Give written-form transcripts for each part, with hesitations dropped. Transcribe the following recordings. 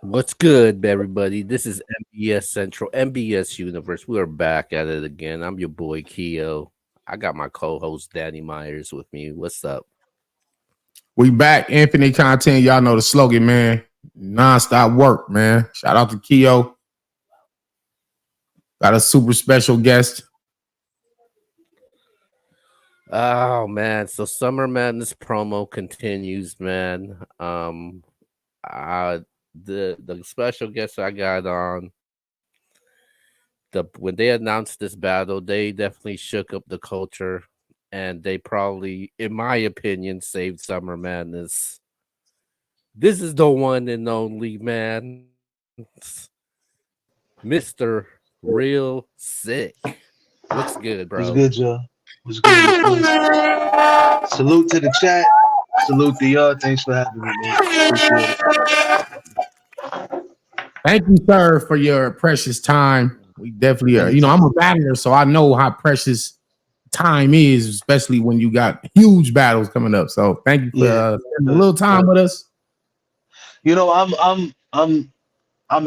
What's good, everybody? This is MBS Central, MBS Universe. We are back at it again. I'm your boy Keo. I got my co-host Danny Myers with me. What's up? We back, infinite content. Y'all know the slogan, man. Non-stop work, man. Shout out to Keo. Got a super special guest. Oh man, so Summer Madness promo continues, man. I the special guest I got on when they announced this battle, they definitely shook up the culture, and they probably, in my opinion, saved Summer Madness. This is the one and only man, Mr. Real Sick. What's good, What's bro? good, y'all? What's good? What's good? Salute to the chat. Salute to y'all. Thanks for having me, man. Appreciate it. Thank you, sir, for your precious time. We definitely are. I'm a battler, so I know how precious time is, especially when you got huge battles coming up. So thank you for Yeah. spending a little time with us. You know, I'm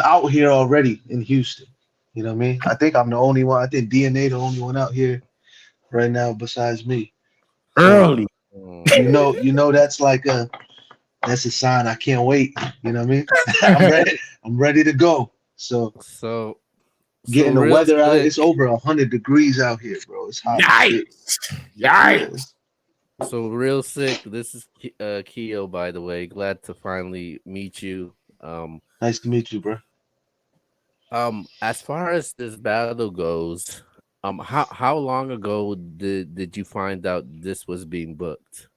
out here already in Houston. You know what I mean? I think I'm the only one. I think DNA the only one out here right now besides me. So Early. you know that's a sign I can't wait. You know what I mean? I'm ready. I'm ready to go. So So, getting the real weather out. It's sick. over 100 degrees out here, bro. It's hot as shit. Yikes. Yeah. Yikes. So real sick. This is Keo, by the way. Glad to finally meet you. Nice to meet you, bro. As far as this battle goes, how long ago did you find out this was being booked?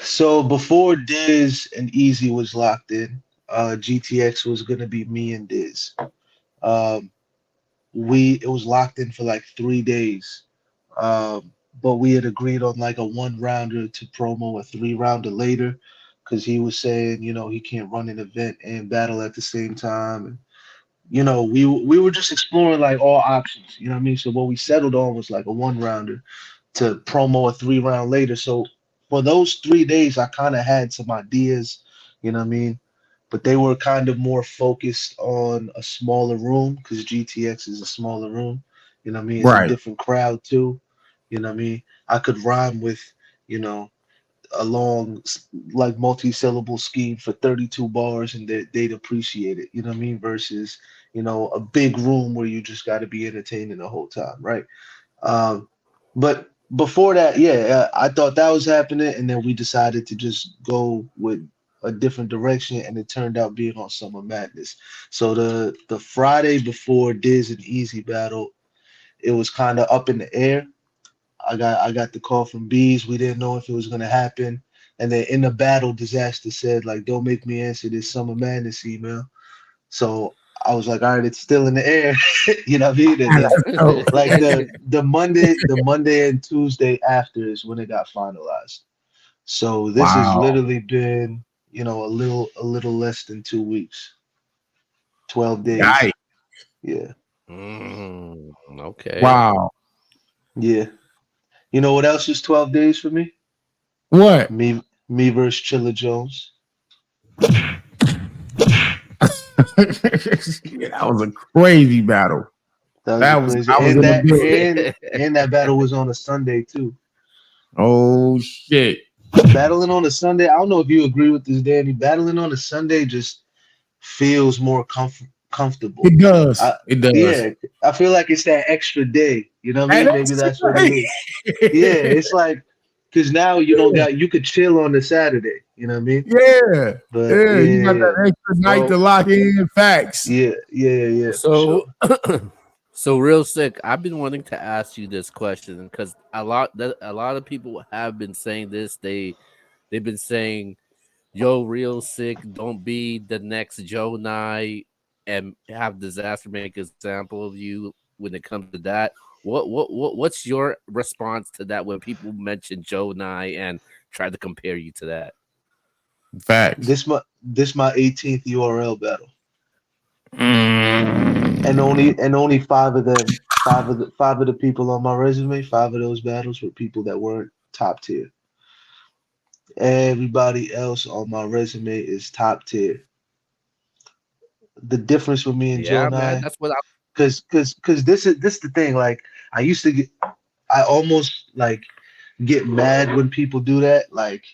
So before Diz and Easy was locked in, GTX was gonna be me and Diz. Um, we it was locked in for like 3 days. But we had agreed on like a one rounder to promo a three rounder later, because he was saying, he can't run an event and battle at the same time. And we were just exploring like all options. You know what I mean? So what we settled on was like a one rounder to promo a three round later. So for those 3 days, I kind of had some ideas, you know what I mean? But they were kind of more focused on a smaller room because GTX is a smaller room. You know what I mean? It's a Right. different crowd too. You know what I mean? I could rhyme with, you know, a long, like multi-syllable scheme for 32 bars and they'd appreciate it. You know what I mean? Versus, a big room where you just got to be entertaining the whole time, right? Um, but before that, yeah, I thought that was happening, and then we decided to just go with a different direction, and it turned out being on Summer Madness. So the Friday before Diz and Easy battle, it was kind of up in the air. I got the call from Bees. We didn't know if it was gonna happen, and then in the battle, Disaster said like, "Don't make me answer this Summer Madness email." So I was like, all right, it's still in the air, you know what I mean? And then Oh, like the Monday and Tuesday after is when it got finalized. So this has wow. literally been, a little less than 2 weeks, 12 days. Yikes. Yeah. Okay. Wow. Yeah. You know what else is 12 days for me? What? Me versus Chilla Jones. That was a crazy battle. That was That a was crazy, I was and in the that building. and that battle was on a Sunday too. Oh shit. Battling on a Sunday, I don't know if you agree with this, Danny. Battling on a Sunday just feels more comfortable. It does. I, It does. yeah, I feel like it's that extra day. You know what I And mean? Maybe that's that's what it great. is. Yeah, it's like because now you could chill on the Saturday. You know what I mean? Yeah. But Yeah. You got yeah, that extra night to So lock in facts. yeah, for so sure. so real sick. I've been wanting to ask you this question because a lot of people have been saying this. They've been saying, "Yo, real sick, don't be the next Joe Nye and have Disaster make an example of you when it comes to that." What's your response to that when people mention Joe Nye and try to compare you to that? Facts. This my 18th URL battle, and Mm. only five of the people on my resume, five of those battles were people that weren't top tier. Everybody else on my resume is top tier. the difference with me and Joe Yeah, man. Nye, That's what I. because this the thing. Like I used to get, I almost like get mad when people do that. Like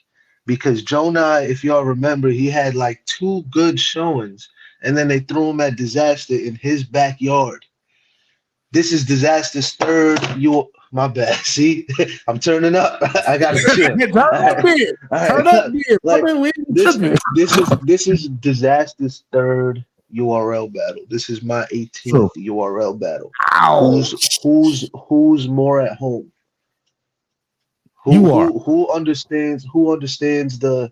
because Joe Nye, if y'all remember, he had like two good showings, and then they threw him at Disaster in his backyard. This is Disaster's third. You, my bad. See, I'm turning up. I gotta chill. Turn All up right, beer. all Turn right. up beer. Like We ain't this, tripping. this is Disaster's third URL battle. This is my True. 18th URL battle. Who's Ouch. who's more at home? You are. Who understands the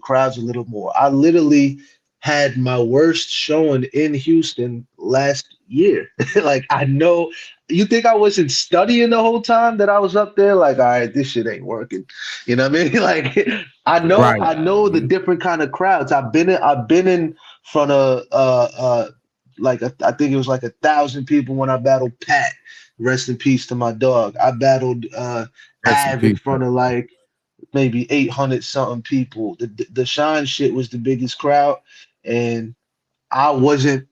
crowds a little more? I literally had my worst showing in Houston last year. Like I know you think I wasn't studying the whole time that I was up there, like, all right, this shit ain't working. You know what I mean? Like Right. I Yeah, know the different kind of crowds. I've been in front of I think it was like 1,000 people when I battled Pat. Rest in peace to my dog. I battled Rest in Av in peace. front of like maybe 800 something people. The Shine shit was the biggest crowd, and I wasn't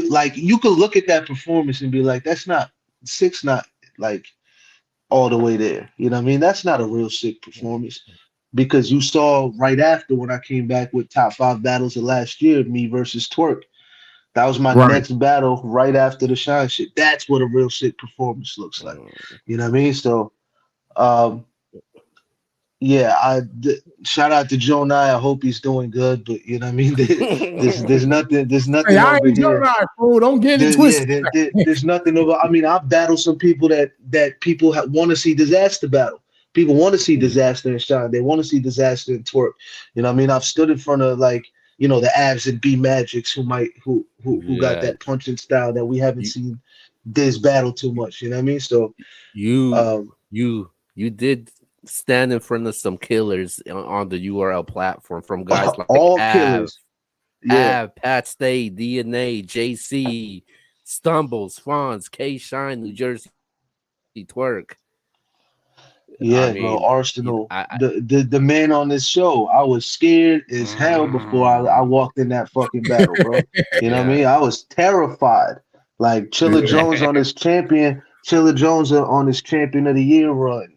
like you could look at that performance and be like, that's not six, not like all the way there. You know what I mean? That's not a real sick performance because you saw right after when I came back with top five battles of last year, me versus Twerk. That was my Right. next battle right after the Shine shit. That's what a real sick performance looks like. mm. You know what I mean? So um yeah, shout out to Joe Nye. I hope he's doing good, but you know what I mean. There's Hey, nothing I over ain't Joe here. Nye, fool. Don't get it twisted. There's nothing over. I mean, I've battled some people that people want to see Disaster battle. People want to see Disaster and Shine. They want to see Disaster and Twerk. You know what I mean? I've stood in front of like the Avs and B Magics who got Yeah, that punching style that we haven't you, seen this battle too much. You know what I mean? So you, um, you did stand in front of some killers on the URL platform from guys like all Av, killers. Yeah. Pat Stay, DNA, JC, Stumbles, Fonz, K Shine, New Jersey Twerk. I Yeah, mean, bro, Arsenal, I the man on this show, I was scared as hell before I mm, walked in that fucking battle, bro. You know what I yeah. mean? I was terrified. Like Chilla Jones on his champion of the year run.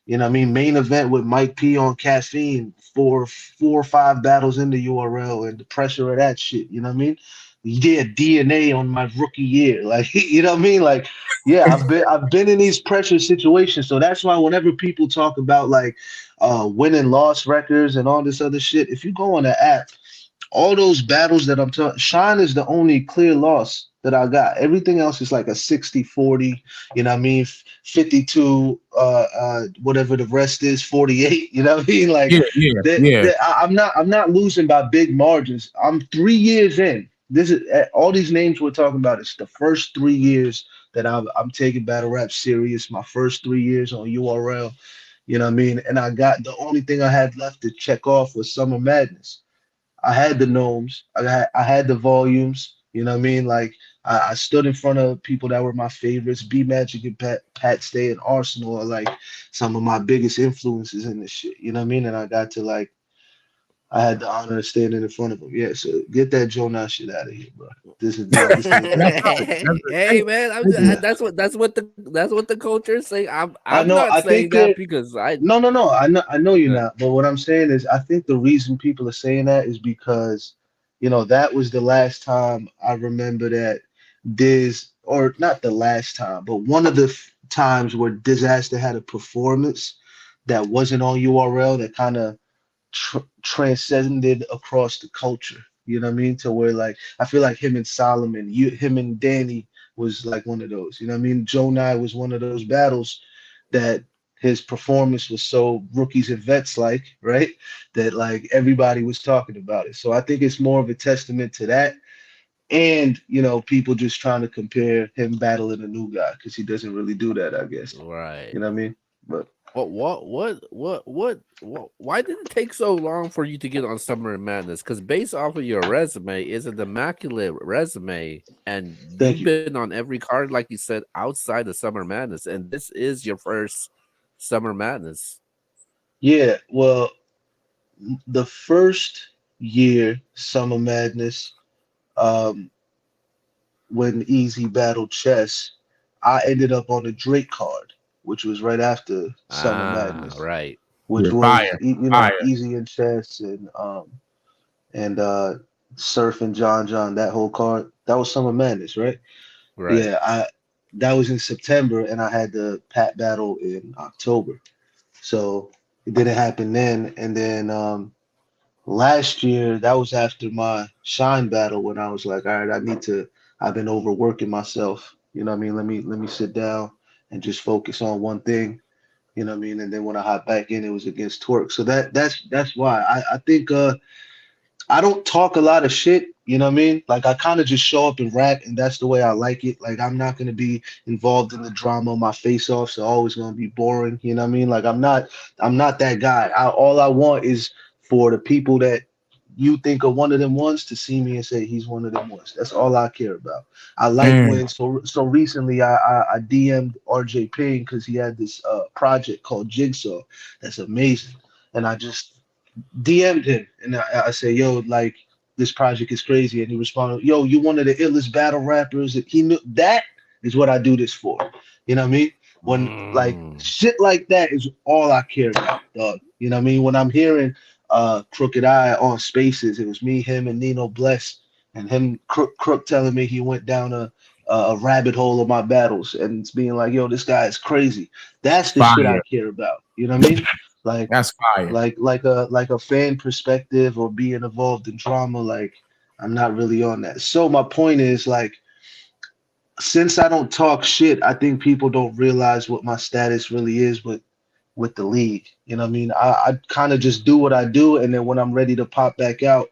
You know what I mean? Main event with Mike P on caffeine, four or five battles in the URL and the pressure of that shit. You know what I mean? Yeah, DNA on my rookie year. Like, you know what I mean? Like yeah, I've been in these pressure situations, so that's why whenever people talk about like win and loss records and all this other shit, if you go on the app, all those battles that I'm talking, Shine is the only clear loss that I got. Everything else is like a 60-40, you know what I mean? 52, whatever the rest is, 48, you know what I mean? Like Yeah, yeah, yeah. I'm not losing by big margins. I'm 3 years in. This is all these names we're talking about. It's the first 3 years that I'm taking battle rap serious. My first 3 years on URL, you know what I mean? And I got the only thing I had left to check off was Summer Madness. I had the gnomes. I had the volumes. You know what I mean? Like I stood in front of people that were my favorites. B Magic and Pat Stay and Arsenal are like some of my biggest influences in this shit. You know what I mean? And I got to like I had the honor of standing in front of them. Yeah, so get that Joe Nash shit out of here, bro. This ain't That's right. right. That's Hey man, right. Yeah. that's what the culture is saying. I I'm know. not I saying think that that because I no. I know you're uh, not. But what I'm saying is, I think the reason people are saying that is because, that was the last time I remember that or not the last time, but one of the times where Disaster had a performance that wasn't on URL that kind of transcended across the culture. You know what I mean? To where like I feel like him and Solomon, him and Danny was like one of those. You know what I mean? Joe Nye was one of those battles that his performance was so rookies and vets like, right? That like everybody was talking about it. So I think it's more of a testament to that. And people just trying to compare him battling a new guy because he doesn't really do that, I guess. right. You know what I mean? But Why did it take so long for you to get on Summer Madness? Because based off of your resume, it's an immaculate resume, and thank you've you. been on every card, like you said, outside of Summer Madness, and this is your first Summer Madness. Yeah, well, the first year, Summer Madness. um, when Easy battled Chess, I ended up on the Drake card, which was right after Summer Ah, Madness, right, which Yeah, was fire, you know, fire. Easy and Chess and Surf and John, that whole card. That was Summer Madness, right? right. Yeah, I that was in September, and I had the Pat battle in October. So it didn't happen then. And then last year, that was after my Shine battle when I was like, all right, I need to. I've been overworking myself. You know what I mean? Let me sit down and just focus on one thing. You know what I mean? And then when I hop back in, it was against Twerk. So that's why I think I don't talk a lot of shit, you know what I mean? Like I kind of just show up and rap, and that's the way I like it. Like I'm not gonna be involved in the drama. My face offs are always gonna be boring, you know what I mean? Like I'm not that guy. All I want is for the people that you think are one of them ones to see me and say he's one of them ones. That's all I care about. I like Man, when so recently I DM'd RJ Payne because he had this project called Jigsaw that's amazing, and I just DM'd him and I say, yo, like this project is crazy. And he responded, yo, you one of the illest battle rappers. He knew that is what I do this for. You know what I mean? When like Mm. shit like that is all I care about, dog. You know what I mean? When I'm hearing Crooked Eye on Spaces, it was me, him, and Nino Bless, and him Crook telling me he went down a rabbit hole of my battles and it's being like, yo, this guy is crazy. That's the shit I fire. care about. You know what I mean? Like That's fire. like a fan perspective or being involved in drama, like I'm not really on that. So my point is like since I don't talk shit, I think people don't realize what my status really is with the league. You know what I mean? I kind of just do what I do, and then when I'm ready to pop back out,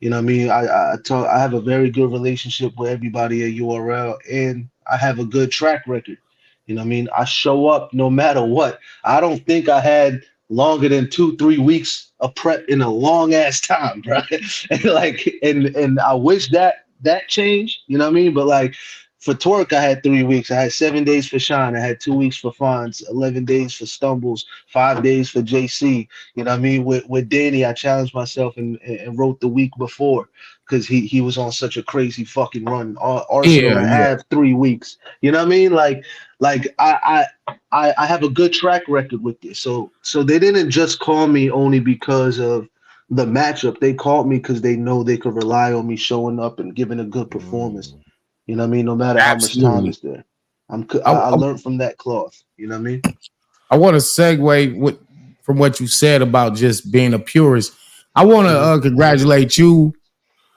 you know what I mean? I have a very good relationship with everybody at URL and I have a good track record. You know what I mean? I show up no matter what. I don't think I had longer than 2, 3 weeks of prep in a long ass time, right? And like and I wish that changed, you know what I mean? But like for Twerk, I had 3 weeks. I had 7 days for Shine. I had 2 weeks for Fonz, 11 days for Stumbles, 5 days for JC. You know what I mean? With Danny, I challenged myself and wrote the week before because he was on such a crazy fucking run. Arsenal Yeah, and yeah. Av 3 weeks. You know what I mean? Like I have a good track record with this. So they didn't just call me only because of the matchup. They called me because they know they could rely on me showing up and giving a good performance. Mm. You know what I mean? No matter how much time Absolutely. is there. I, I I, learned from that cloth. You know what I mean? I want to segue from what you said about just being a purist. I want to Hmm. congratulate you,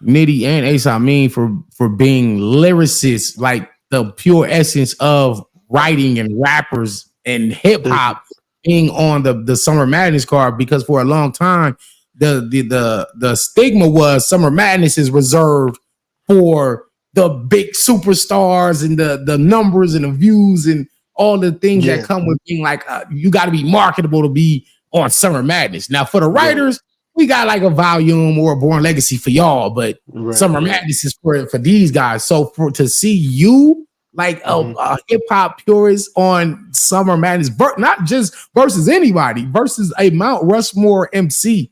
Nitty and Ace Amin, for being lyricists, like the pure essence of writing and rappers and hip Thank you. hop being on the Summer Madness card. Because for a long time, the stigma was Summer Madness is reserved for the big superstars and the numbers and the views and all the things that Yeah. come with being like you got to be marketable to be on Summer Madness. Now for the Right. writers, we got like a volume or a Born Legacy for y'all, but Right. Summer Right. Madness is for these guys. So for to see you like Hmm. a hip hop purist on Summer Madness, not just versus anybody, versus a Mount Rushmore MC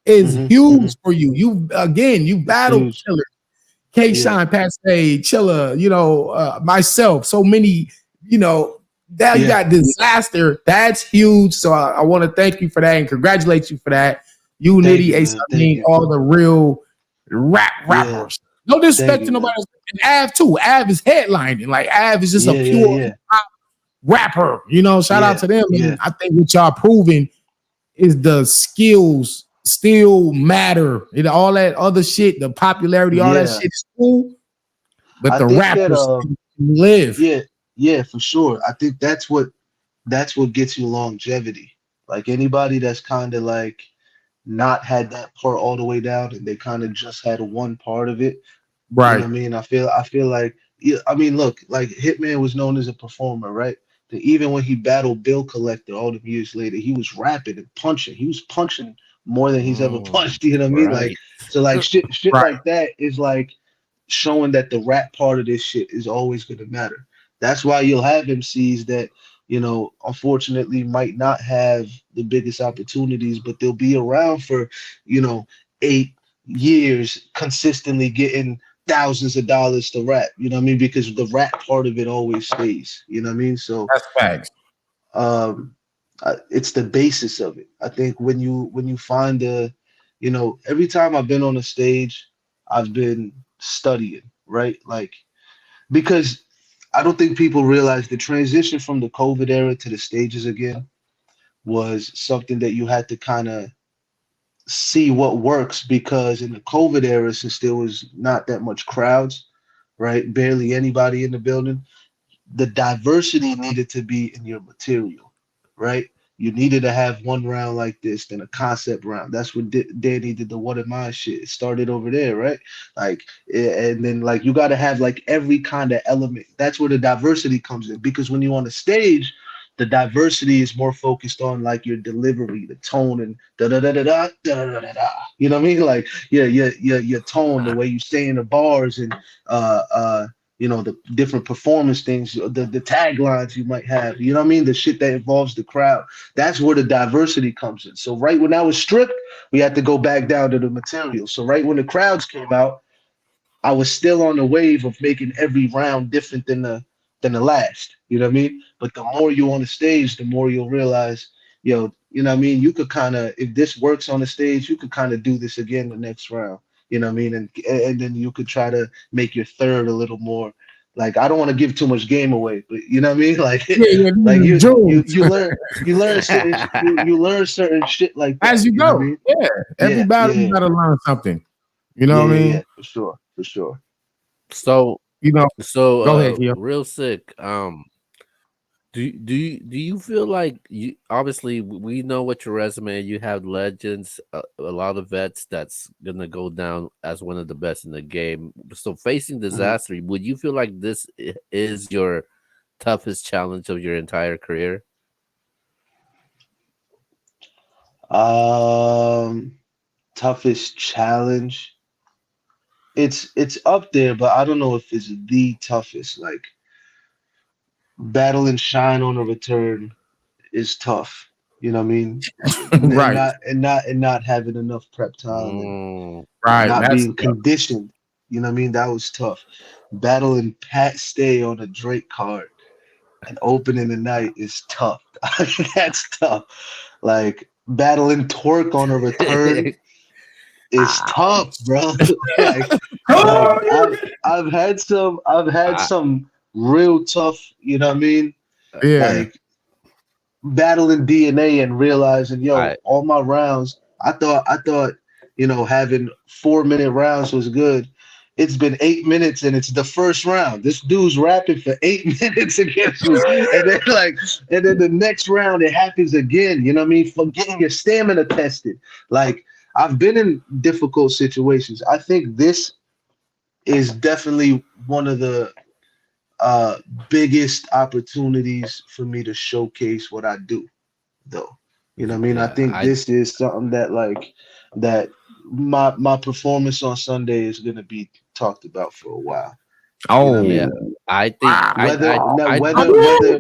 is Hmm. Hmm. huge for you. You It's battled huge. Killer, K Yeah. Shine, Passe, Chilla, myself, so many, now you Yeah. got Disaster. That's huge. So I want to thank you for that and congratulate you for that. You, Thank Nitty, you, Ace, man. I Thank mean, you. all the real Yeah. rappers. No Thank disrespect you, to nobody man. else. And Av too. Av is headlining. Like Av is just a Yeah. Yeah. pure Yeah. rapper. Shout out Yeah. to them. Yeah. And I think what y'all proving is the skills still matter. All that other shit, the popularity, all that Yeah. shit is cool, but I the think that rappers live. yeah, yeah, for sure. I think that's what gets you longevity. Like anybody that's kind of like not had that part all the way down and they kind of just had one part of it. You know Right. what I mean? I feel like yeah, I mean, look, like Hitman was known as a performer, right? That even when he battled Bill Collector all the years later, he was rapping and punching. He was punching more than he's ever Mm. punched. You know what I mean? Like Right. so, like shit Right. like that is like showing that the rap part of this shit is always going to matter. That's why you'll have MCs that, unfortunately might not have the biggest opportunities, but they'll be around for, 8 years consistently getting thousands of dollars to rap. You know what I mean? Because the rap part of it always stays. You know what I mean? So That's facts. um, it's the basis of it. I think when you find the, you know, every time I've been on a stage, I've been studying, right? Like because I don't think people realize the transition from the COVID era to the stages again was something that you had to kind of see what works because in the COVID era, since there was not that much crowds, right? Barely anybody in the building, the diversity needed to be in your material, right? You needed to have one round like this, then a concept round. That's what Danny did the What Am I shit. It started over there, right? Like, and then like you got to have like every kind of element. That's where the diversity comes in because when you're on the stage, the diversity is more focused on like your delivery, the tone, and da da da da da da da da da. You know what I mean? Like, yeah, your tone, the way you say in the bars, and uh uh you know, the different performance things, the taglines you might have, you know what I mean, the shit that involves the crowd. That's where the diversity comes in. So right when I was stripped, we had to go back down to the material. So right when the crowds came out, I was still on the wave of making every round different than the last. You know what I mean? But the more you're on the stage, the more you'll realize, yo, you know what I mean? You could kind of, if this works on the stage, you could kind of do this again the next round. You know what I mean? And then you could try to make your third a little more. Like I don't want to give too much game away, but you know what I mean? Like Yeah, yeah, like these jewels. you learn certain you learn certain shit like that. As you You know what I go. mean? Yeah. Every Yeah, battle you yeah, gotta learn something. You know yeah, what I yeah, mean? yeah, for sure, for sure. So You know, so go ahead, Keo. real sick. Do you feel like you obviously we know what your resume you have legends a lot of vets that's gonna go down as one of the best in the game. So facing Mhm. disaster, would you feel like this is your toughest challenge of your entire career? Um, toughest challenge. It's up there, but I don't know if it's the toughest. Like battling Shine on a return is tough. You know what I mean? Right. And not having enough prep time Mm, and Right. not That's being conditioned. You know what I mean? That was tough. Battling Pat Stay on a Drake card and opening the night is tough. That's tough. Like battling Twerk on a return is tough, ouch. bro. like like oh, I've had I, some real tough, you know what I mean? yeah. Like battling DNA and realizing, I yo, all my rounds, I thought, you know, having 4 minute rounds was good. It's been 8 minutes and it's the first round. This dude's rapping for 8 minutes against me. And then the next round it happens again. You know what I mean? For getting your stamina tested. Like I've been in difficult situations. I think this is definitely one of the uh biggest opportunities for me to showcase what I do though. You know what I mean? I yeah, think this is something that like that my performance on Sunday is gonna be talked about for a while. You know what I yeah. Oh, mean? I think Whether now I think whether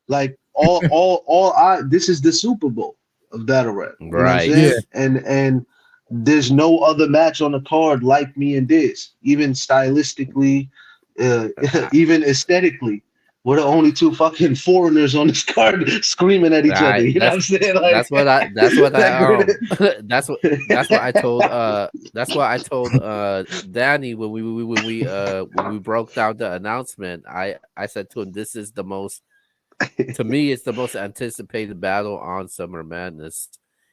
like all I this is the Super Bowl of battle rap. You know what I'm right. yeah. saying? And there's no other match on the card like me and this, even stylistically, even aesthetically. We're the only two fucking foreigners on this card screaming at each other. Right. You know what I'm saying? Like, That's what like I we're that's what I told the- Danny when we broke down the announcement. I said to him, this is the most to me it's the most anticipated battle on Summer Madness.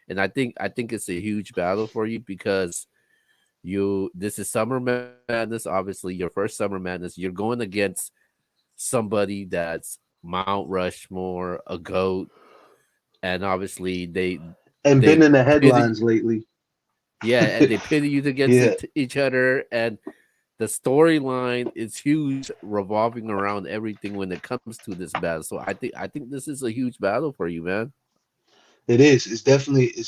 And I think it's a huge battle for you because you this is Summer Madness, obviously your first Summer Madness. You're going against somebody that's Mount Rushmore, a goat, and obviously and been they in the pity headlines lately. yeah, and they pity you against Yeah, each other, and the storyline is huge, revolving around everything when it comes to this battle. So I think this is a huge battle for you, man. it is. It's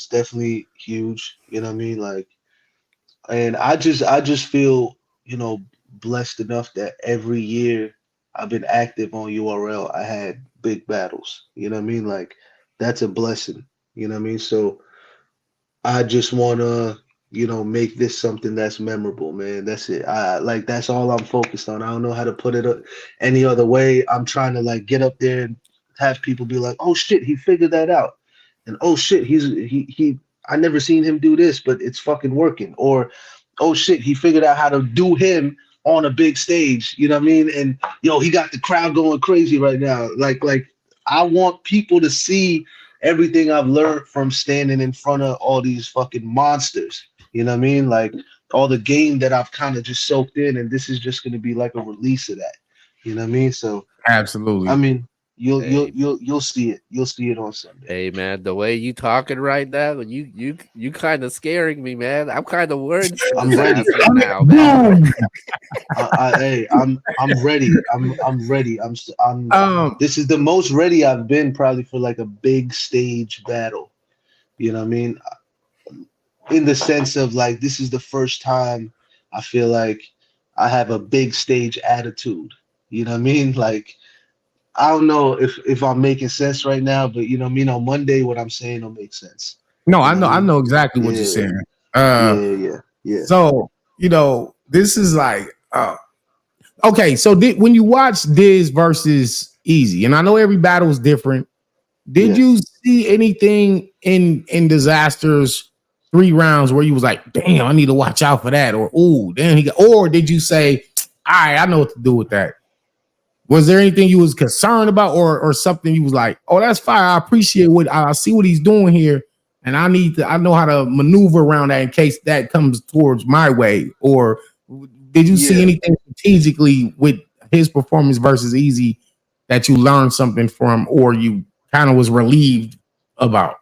definitely huge. You know what I mean? Like, and I just feel, you know, blessed enough that every year I've been active on URL. I had big battles. You know what I mean? Like, that's a blessing. You know what I mean? So I just wanna make this something that's memorable, man. That's it. I like that's all I'm focused on. I don't know how to put it any other way. I'm trying to like get up there and have people be like, "Oh shit, he figured that out." And "Oh shit, he I never seen him do this, but it's fucking working." Or "Oh shit, he figured out how to do him on a big stage." You know what I mean? And he got the crowd going crazy right now. Like I want people to see everything I've learned from standing in front of all these fucking monsters. You know what I mean? Like all the game that I've kind of just soaked in, and this is just going to be like a release of that. You know what I mean? So I Absolutely. mean, Hey, you'll see it. You'll see it on Sunday. hey, man, the way you talking right now, you kind of scaring me, man. I'm kind of worried for I'm ready. Disaster now, man. Boom. Hey, I'm ready. I'm ready. I'm. Um, This is the most ready I've been probably for like a big stage battle. You know what I mean? In the sense of like this is the first time I feel like I have a big stage attitude. You know what I mean? Like I don't know if I'm making sense right now, but you know what I mean. On Monday, what I'm saying will make sense. no, You know what I I mean? know exactly what you're Yeah, saying. yeah. So this is like, okay. So when you watch Diz versus Easy, and I know every battle is different. Did Yeah. you see anything in Disasters 3 rounds where you was like, damn, I need to watch out for that, or ooh, damn, or did you say, all right, I know what to do with that? Was there anything you was concerned about, or something you was like, oh, that's fine. I appreciate what I see what he's doing here, and I know how to maneuver around that in case that comes towards my way. Or did you see Yeah. anything strategically with his performance versus Easy that you learned something from, or you kind of was relieved about?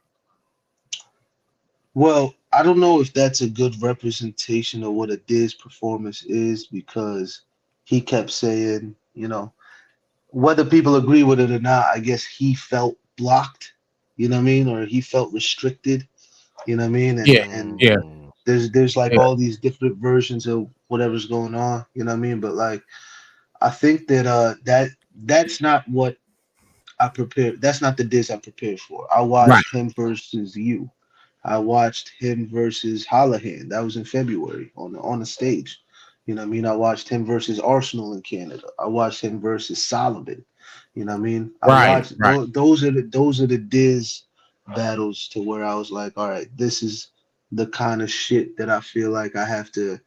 Well, I don't know if that's a good representation of what a Diz performance is because he kept saying, whether people agree with it or not, I guess he felt blocked, you know what I mean, or he felt restricted, you know what I mean, Yeah, and yeah, Mm, there's like yeah. all these different versions of whatever's going on, you know what I mean, but like I think that that's not what I prepared. That's not the Diz I prepared for. I Right, watched him versus you. I watched him versus Hallahan. That was in February on the stage. You know what I mean? I watched him versus Arsenal in Canada. I watched him versus Solomon. You know what I mean? I right, watched right, those are the Diz battles to where I was like, all right, this is the kind of shit that I feel like I have to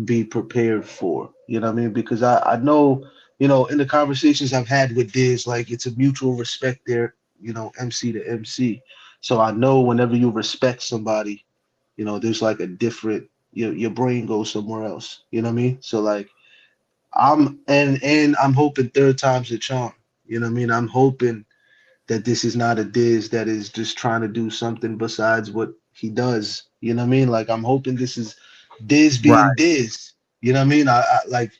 be prepared for. You know what I mean? Because I know, in the conversations I've had with Diz, like it's a mutual respect there, MC to MC. So I know whenever you respect somebody, there's like a different your brain goes somewhere else. You know what I mean? So like and I'm hoping third time's the charm. You know what I mean? I'm hoping that this is not a Diz that is just trying to do something besides what he does. You know what I mean? Like I'm hoping this is Diz being right. Diz. You know what I mean? I like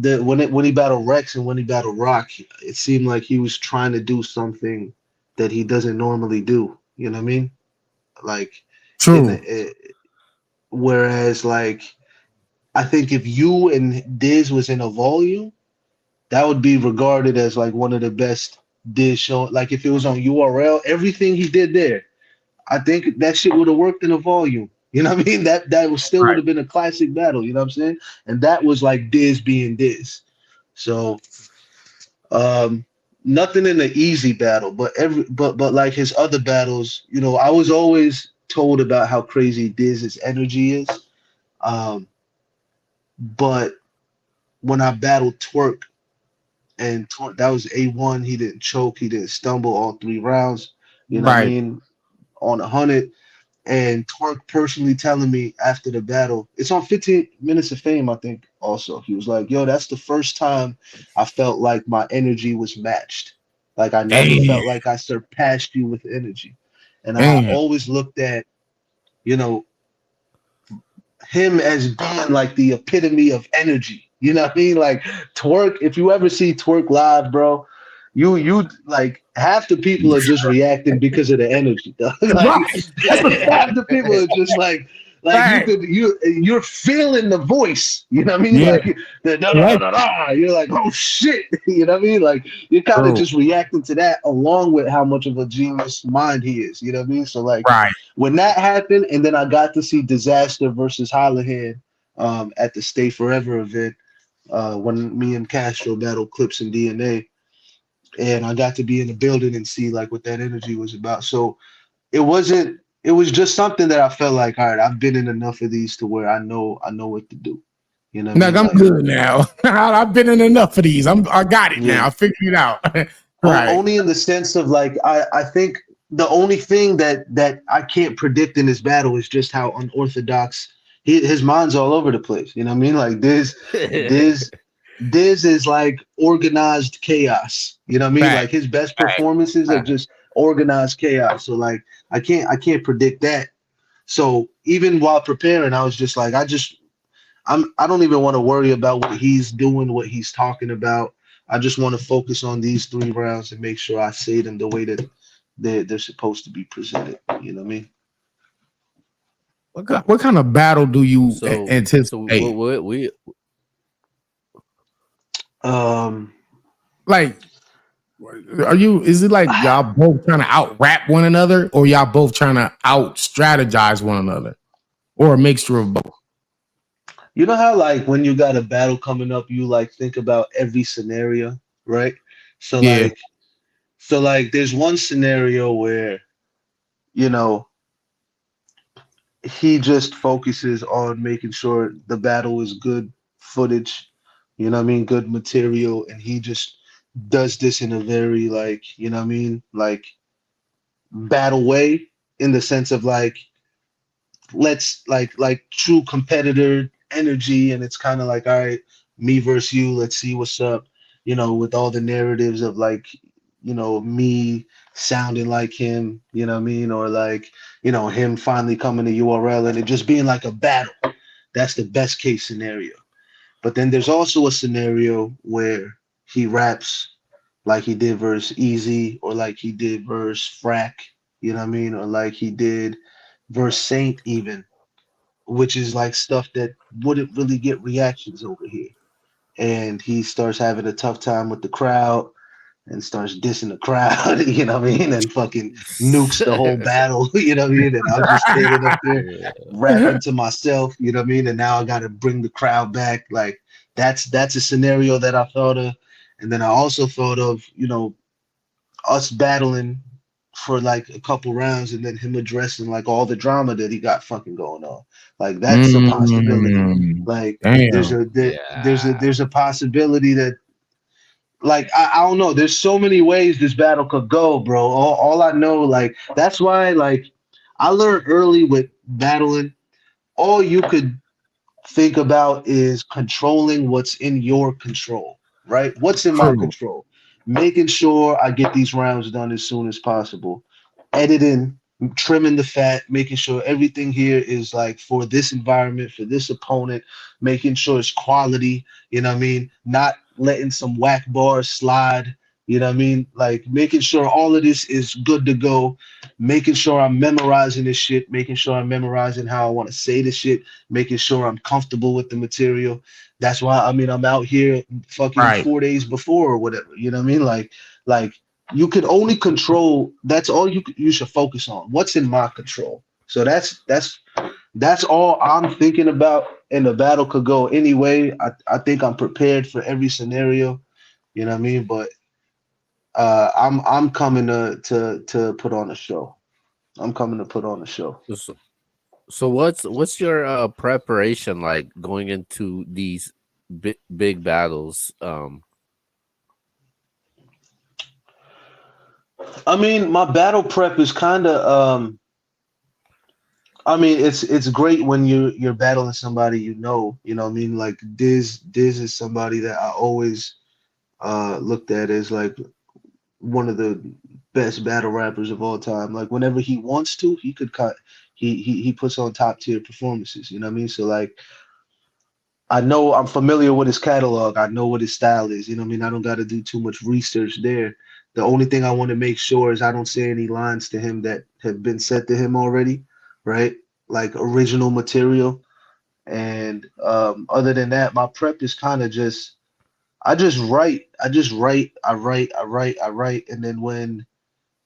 when he battled Rex and when he battled Rock, it seemed like he was trying to do something that he doesn't normally do. You know what I mean? Like in True. the whereas like I think if you and Diz was in a volume, that would be regarded as like one of the best Diz show. Like if it was on URL, everything he did there, I think that shit would have worked in a volume. You know what I mean? That was still would Right. have been a classic battle. You know what I'm saying? And that was like Diz being Diz. So um, nothing in the easy battle, but like his other battles, I was always told about how crazy Diz's energy is. Um, but when I battled Twerk and Twerk, that was A1, he didn't choke, he didn't stumble all 3 rounds. You know what I Right. mean? On 100. And Twerk personally telling me after the battle, it's on 15 Minutes of Fame, I think, also. He was like, yo, that's the first time I felt like my energy was matched. Like I never Damn. felt like I surpassed you with energy. And I Damn. always looked at, you know, him as being like the epitome of energy. You know what I mean? Like Twerk, if you ever see Twerk live, bro, you like half the people are just reacting because of the energy. Dog. Like Right. That's a fact. half the people are just like Like Right. you're feeling the voice. You know what I mean? Yeah. Like the da da da Right. da da. You're like, oh shit. You know what I mean? Like you're kind of True. just reacting to that, along with how much of a genius mind he is. You know what I mean? So like Right. when that happened, and then I got to see Disaster versus Holohan at the Stay Forever event when me and Castro battled Clips and DNA, and I got to be in the building and see like what that energy was about. So it wasn't. It was just something that I felt like, all right, I've been in enough of these to where I know what to do. You know what I Like mean? I'm Like good now. I've been in enough of these. I got it yeah, now. I figured it out. Right. only in the sense of like I think the only thing that I can't predict in this battle is just how unorthodox his mind's all over the place. You know what I mean? Like this Diz is like organized chaos. You know what I mean? Fact. Like his best Fact. performances are Fact. just organized chaos. So like I can't predict that. So even while preparing, I was just like, I don't even want to worry about what he's doing, what he's talking about. I just want to focus on these 3 rounds and make sure I say them the way that they're supposed to be presented. You know what I mean? What kind of battle do you so anticipate? we Um, Like, are you? Is it like y'all both trying to out rap one another, or y'all both trying to out strategize one another, or a mixture of both? you know how like when you got a battle coming up, you like think about every scenario, right? So Yeah. like so like there's one scenario where, you know, he just focuses on making sure the battle is good footage, you know what I mean, good material, and he just does this in a very like, you know what I mean, like battle way in the sense of like let's like true competitor energy, and it's kind of like, all right, me versus you, let's see what's up, you know, with all the narratives of like, you know, me sounding like him, you know what I mean, or like, you know, him finally coming to URL and it just being like a battle. That's the best case scenario. But then there's also a scenario where he raps like he did versus Easy, or like he did versus Frack, you know what I mean, or like he did versus Saint even, which is like stuff that wouldn't really get reactions over here. And he starts having a tough time with the crowd and starts dissing the crowd, you know what I mean, and fucking nukes the whole battle, you know what I mean? And I'm just standing up there rapping to myself, you know what I mean? And now I gotta bring the crowd back. Like that's a scenario that I thought of. And then I also thought of, you know, us battling for like a couple rounds and then him addressing like all the drama that he got fucking going on. Like that's a possibility. Mm, Like damn. yeah. there's a possibility that like I don't know. There's so many ways this battle could go, bro. All I know, like that's why like I learned early with battling. All you could think about is controlling what's in your control, right? What's in my True. control? Making sure I get these rounds done as soon as possible. Editing, trimming the fat, making sure everything here is like for this environment, for this opponent, making sure it's quality, you know what I mean? Not letting some whack bars slide, you know what I mean? Like making sure all of this is good to go, making sure I'm memorizing this shit, making sure I'm memorizing how I want to say this shit, making sure I'm comfortable with the material. That's why I mean I'm out here fucking Right. 4 days before or whatever. You know what I mean? Like you can only control. That's all you should focus on. What's in my control. So that's all I'm thinking about. And the battle could go anyway. I think I'm prepared for every scenario. You know what I mean? But I'm coming to put on a show. I'm coming to put on a show. So, so what's your preparation like going into these big battles? I mean, my battle prep is kind of I mean, it's great when you're battling somebody you know what I mean? Like Diz is somebody that I always looked at as like one of the best battle rappers of all time. Like whenever he wants to, he could cut he puts on top tier performances, you know what I mean? So like I know I'm familiar with his catalog. I know what his style is. You know what I mean? I don't got to do too much research there. The only thing I want to make sure is I don't say any lines to him that have been said to him already, right? like original material. And other than that, my prep is kind of just I just write. I just write. I write, and then when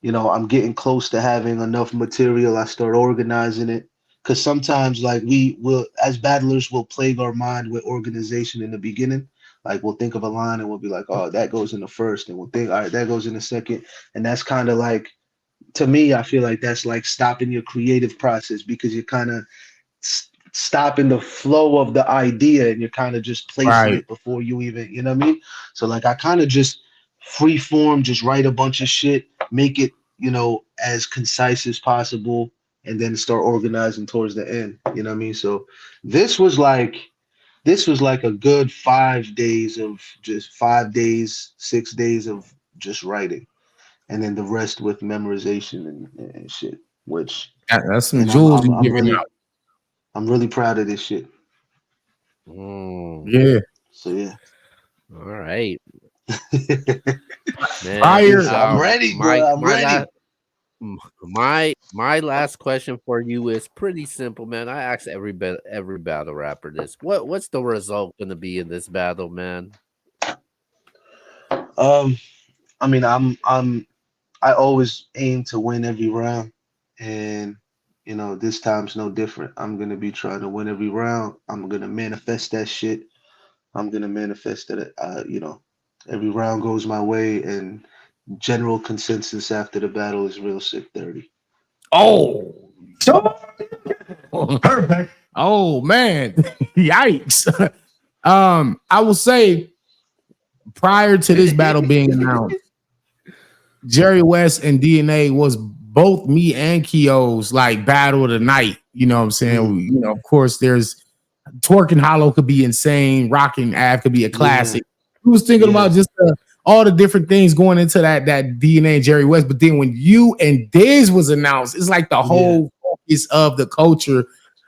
I'm getting close to having enough material, I start organizing it. Because sometimes, like we will, as battlers, will plague our mind with organization in the beginning. Like we'll think of a line and we'll be like, "Oh, that goes in the first," and we'll think, "All right, that goes in the second," and that's kind of like, to me, I feel like that's like stopping your creative process because you're kind of stopping the flow of the idea and you're kind of just placing Right. it before you even, you know what I mean? So like I kind of just free form, just write a bunch of shit, make it, as concise as possible, and then start organizing towards the end. You know what I mean? So this was like this was like a good 5 days of just 5 days, 6 days of just writing, and then the rest with memorization and shit. Which That's some and I'm jewels I'm you I'm giving really out. I'm really proud of this shit. Mm, Yeah. So yeah. all right, man. Fire. I'm ready, bro. I'm My last ready. my last question for you is pretty simple, man. I ask every battle rapper this. What's the result going to be in this battle, man? Um, I mean, I always aim to win every round, and this time's no different. I'm gonna be trying to win every round. I'm gonna manifest that shit. I'm gonna manifest that. Every round goes my way, and general consensus after the battle is real sick 30. Oh, sure. Perfect. Oh man, yikes. I will say prior to this battle being announced, Jerry West and DNA was both me and Keo's like battle of the night. You know what I'm saying? Mm, Of course, there's Twerking Hollow could be insane, Rocking Av could be a yeah, classic. Who was thinking yeah, about just all the different things going into that DNA and Jerry West, but then when you and Diz was announced, it's like the yeah, whole focus of the culture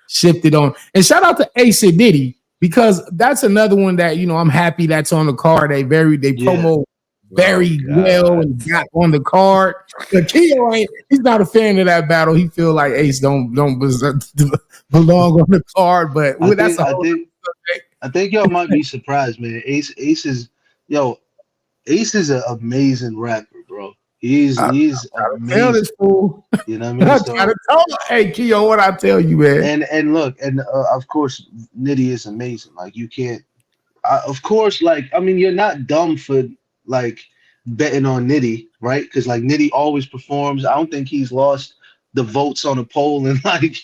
shifted on. And shout out to Ace and Diddy because that's another one that I'm happy that's on the card. They yeah. promo Oh very well God. and got on the card. But Keo he's not a fan of that battle. He feel like Ace don't belong on the card, but I that's think a I whole think I think y'all might be surprised, man. Ace is yo. Ace is an amazing rapper, bro. He's I he's tell this amazing. fool. You know what I mean? I try So to tell him, hey Keo, what I tell you, man. and look, and of course, Nitty is amazing. Like you can't, of course, like I mean, you're not dumb for like betting on Nitty, right? Because like Nitty always performs. I don't think he's lost the votes on a poll in like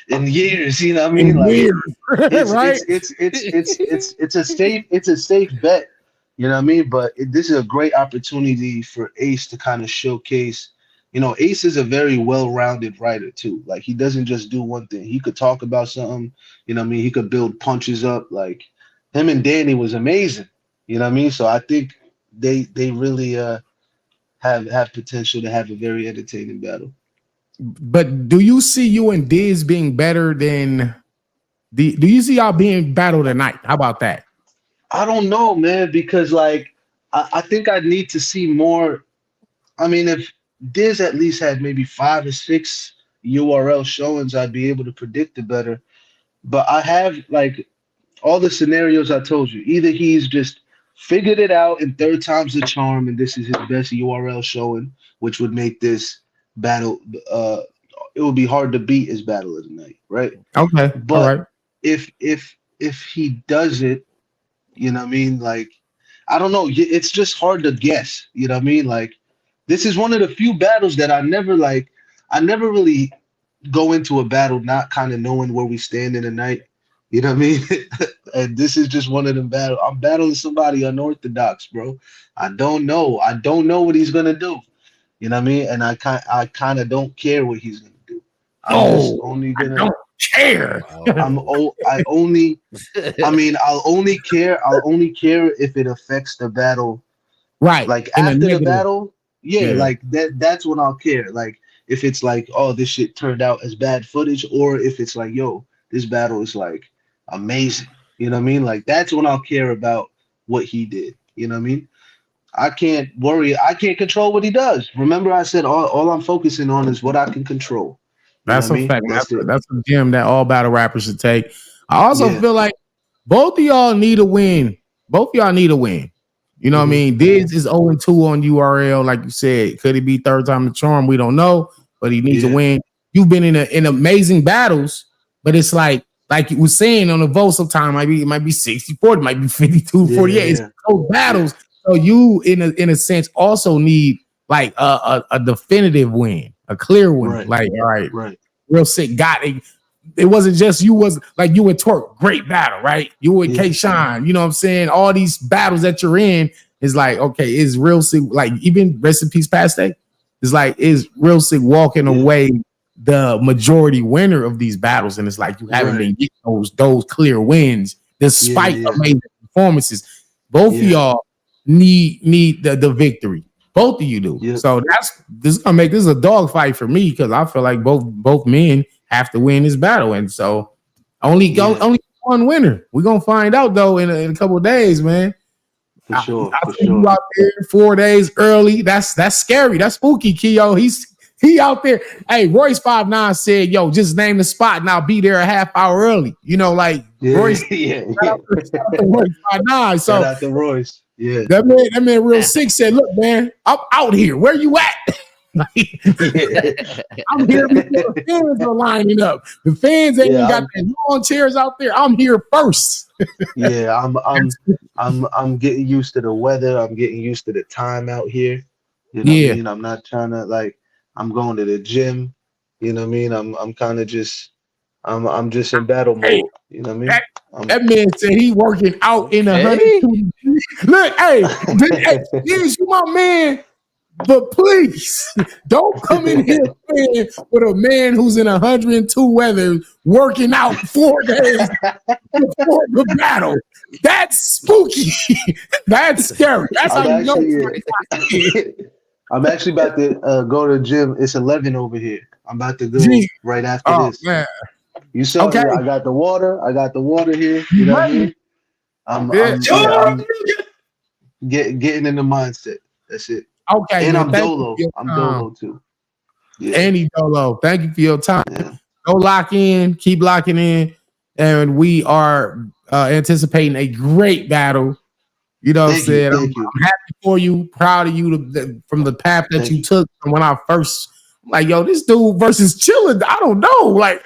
in years. You know what I mean? In Like years, it's right? it's it's it's it's it's it's a safe bet. You know what I mean? But this is a great opportunity for Ace to kind of showcase. Ace is a very well-rounded writer too. Like he doesn't just do one thing. He could talk about something. You know what I mean? He could build punches up. Like him and Danny was amazing. You know what I mean? So I think they really have potential to have a very entertaining battle. But do you see you and Diz being better than do you see y'all being battle tonight? How about that? I don't know, man, because like I think I need to see more. I mean, if Diz at least had maybe 5 or 6 URL showings, I'd be able to predict it better. But I have like all the scenarios I told you. Either he's just figured it out and third time's the charm, and this is his best URL showing, which would make this battle. It would be hard to beat his battle of the night, right? Okay, all But right. if he does it, you know what I mean? Like, I don't know. It's just hard to guess. You know what I mean? Like, this is one of the few battles that I never really go into a battle not kind of knowing where we stand in the night. You know what I mean? And this is just one of them battles. I'm battling somebody unorthodox, bro. I don't know. I don't know what he's gonna do. You know what I mean? And I kind of don't care what he's gonna do. I'm just Oh, only I gonna. don't care. I'm Oh. oh I only I mean, I'll only care if it affects the battle. Right. Like In a after the negative. battle, yeah, Yeah. like that's when I'll care. Like if it's like, oh, this shit turned out as bad footage, or if it's like, yo, this battle is like amazing. You know what I mean? Like that's when I'll care about what he did. You know what I mean? I can't worry. I can't control what he does. Remember, I said all I'm focusing on is what I can control. You know what That's I a mean? fact. That's it. That's a gem that all battle rappers should take. I also Yeah. feel like both of y'all need a win. Both of y'all need a win. You know what I Hmm. mean? Diz is 0-2 on URL, like you said. Could it be third time the charm? We don't know, but he needs a Yeah. win. You've been in amazing battles, but it's like you were saying on the vote, sometime it might be 60-40, might be 52-48. It's Yeah. close Yeah. battles. So you in a sense also need like a definitive win, a clear one. Right. Like, all right, Right. Real Sick got it. It wasn't just you, was like you and Twerk, great battle, right? You and Yeah. K Shine, you know what I'm saying? All these battles that you're in is like, okay, is Real Sick, like even rest in peace past day? It's like, is Real Sick walking Yeah. away the majority winner of these battles? And it's like you haven't Right. been getting those clear wins Yeah. despite Yeah. amazing performances. Both of Yeah. y'all need the victory. Both of you do. Yep. So this is gonna make this a dogfight for me because I feel like both men have to win this battle, and so Yeah. only one winner. We're gonna find out though in a couple of days, man. For sure. I For see you sure. out there 4 days early. That's scary. That's spooky, Keo. He out there. Hey, Royce 59 said, "Yo, just name the spot and I'll be there a half hour early." You know, like Yeah. Royce. Yeah. Shout Yeah. out to Royce 59. Shout So out to Royce. Yeah. that man Real Sick said, "Look, man, I'm out here. Where you at?" Like, Yeah. I'm here before the fans are lining up. The fans ain't even Yeah. got their lawn chairs out there. I'm here first. Yeah. I'm getting used to the weather. I'm getting used to the time out here. You know what I Yeah. mean? I'm not trying to like I'm going to the gym. You know what I mean? I'm kind of just I'm just in battle Hey, mode. You know what I mean? that, I'm that man said he working out in Okay. 102. Look, hey, yes, you my man, but please don't come in here playing with a man who's in 102 weather working out 4 days before the battle. That's spooky. That's scary. That's how I'm you know actually somebody got it. I'm actually about to go to the gym. It's 11 over here. I'm about to go Gee, right after oh this. man. You saw Okay. I got the water. I got the water here. You You know what I ready? mean? I'm Yeah. I'm yeah, I'm getting in the mindset. That's it. Okay, And man. I'm Thank you for dolo. your I'm time. dolo too. Yeah. Andy Dolo, thank you for your time. Yeah. Go lock in, keep locking in. And we are anticipating a great battle. You know what I'm Thank you. saying? Thank you. I'm happy for you, proud of you from the path that Thank you you. took from when I first, like, yo, this dude versus Chillin'. I don't know. Like,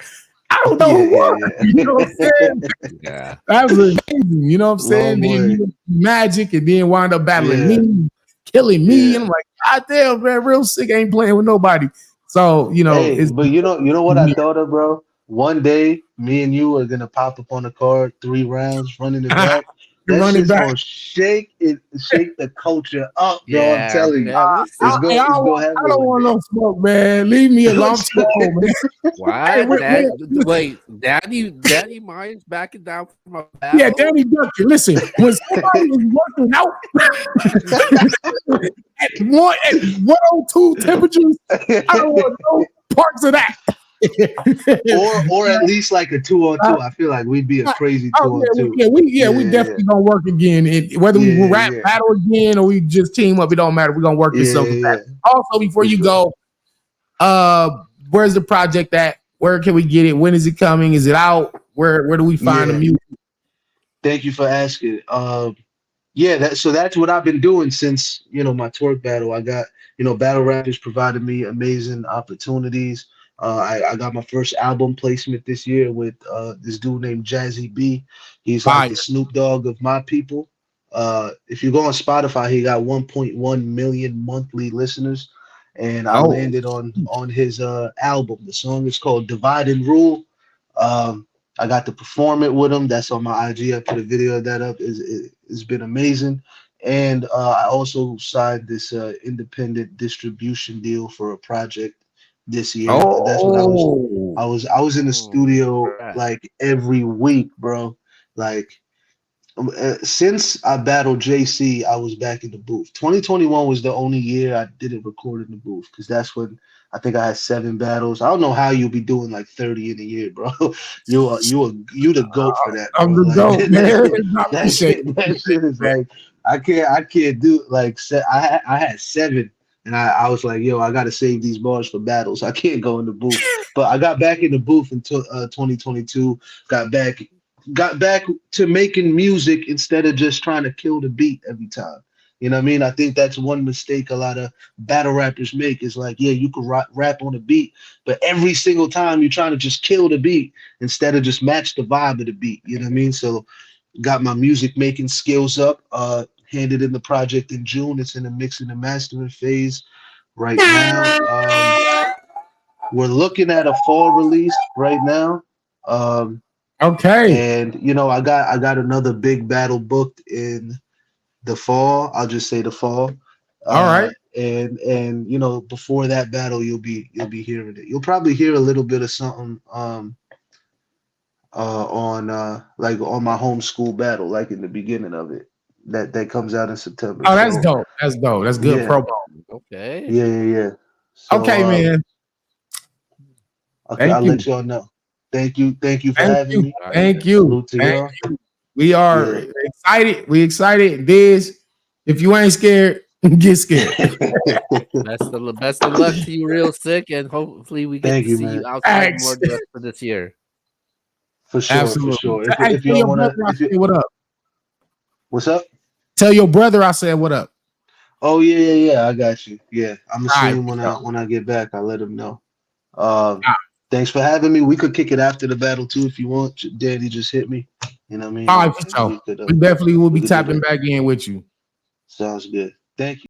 I don't know Yeah, who won. yeah, You know what I'm yeah. saying? Yeah. That was amazing. You know what I'm saying? Long Then way. you Magic and then wind up battling Yeah. me, killing me. And Yeah. I'm like, God damn, man, Real Sick ain't playing with nobody. So, Hey, it's but you know what I thought of, bro? One day, me and you are gonna pop up on the card, 3 rounds, running it back. you're That running shit's back. gonna shake the culture up, bro. I'm Yeah. telling you, Yeah. We'll I, see. I, it's don't gonna want, happen I don't one want day. no smoke, man. Leave me alone. I'm too old, man. Hey, What? Wait, Danny Myers backing down from a yeah, battle? Danny Duncan. Listen, when somebody is working out at 102 temperatures, I don't want no parts of that. Or at least like a 2-on-2. I feel like we'd be a crazy Oh two on two. we Yeah, definitely gonna work again. Whether we yeah, rap yeah, battle again or we just team up, it don't matter. We're gonna work this yeah, something back. yeah, Also, before for you sure. go, uh, where's the project at? Where can we get it? When is it coming? Is it out? Where do we find the Yeah, music? thank you for asking. Yeah, that's what I've been doing since my twerk battle. I got battle rappers provided me amazing opportunities. I got my first album placement this year with this dude named Jazzy B. He's like Fire. the Snoop Dogg of my people. If you go on Spotify, he got 1.1 million monthly listeners, and I Oh, landed on his album. The song is called Divide and Rule. Um, I got to perform it with him. That's on my IG. I put a video of that up. It's been amazing. And I also signed this independent distribution deal for a project this year. That's what oh, I was in the studio Congrats. like every week, bro. Like since I battled JC, I was back in the booth. 2021 was the only year I didn't record in the booth because that's when I think I had 7 battles. I don't know how you'll be doing like 30 in a year, bro. You the goat for that, I'm bro. the Like goat, man. I that appreciate shit is like I can't do like I had 7 and I was like, yo, I gotta save these bars for battles. I can't go in the booth. But I got back in the booth in 2022. Got back got back to making music instead of just trying to kill the beat every time. You know what I mean? I think that's one mistake a lot of battle rappers make is like, yeah, you can rap on a beat, but every single time you're trying to just kill the beat instead of just match the vibe of the beat. You know what I mean? So got my music making skills up. Handed in the project in June. It's in the mixing and mastering phase right now. We're looking at a fall release right now. Okay. And you know, I got another big battle booked in the fall. I'll just say the fall. All right. And you know, before that battle, you'll be hearing it. You'll probably hear a little bit of something on like on my homeschool battle, like in the beginning of it. That comes out in September. Oh, that's So dope. That's dope. That's good yeah, promo. Okay. yeah. So Okay, man. okay, I'll Thank you. let y'all know. Thank you for Thank having you. me. All right. Thank you. Salute to Thank y'all. you. We are Yeah. excited. We excited. Diz, if you ain't scared, get scared. Best of luck to you, Real Sick, and hopefully we get Thank to you, see you man. outside more Thanks. the rest of this year. For sure, for Absolutely. sure. If Hey, if tell y'all your wanna, brother I if you, said what up. what's up? Tell your brother I said what up. Oh yeah. I got you. Yeah, I'm gonna All see right. him For when sure. I get back. I'll let him know. All Thanks for having me. We could kick it after the battle too if you want. Daddy, just hit me. You know what I mean? right, for And sure. we could We definitely will we be could do tapping that. back in with you. Sounds good. Thank you.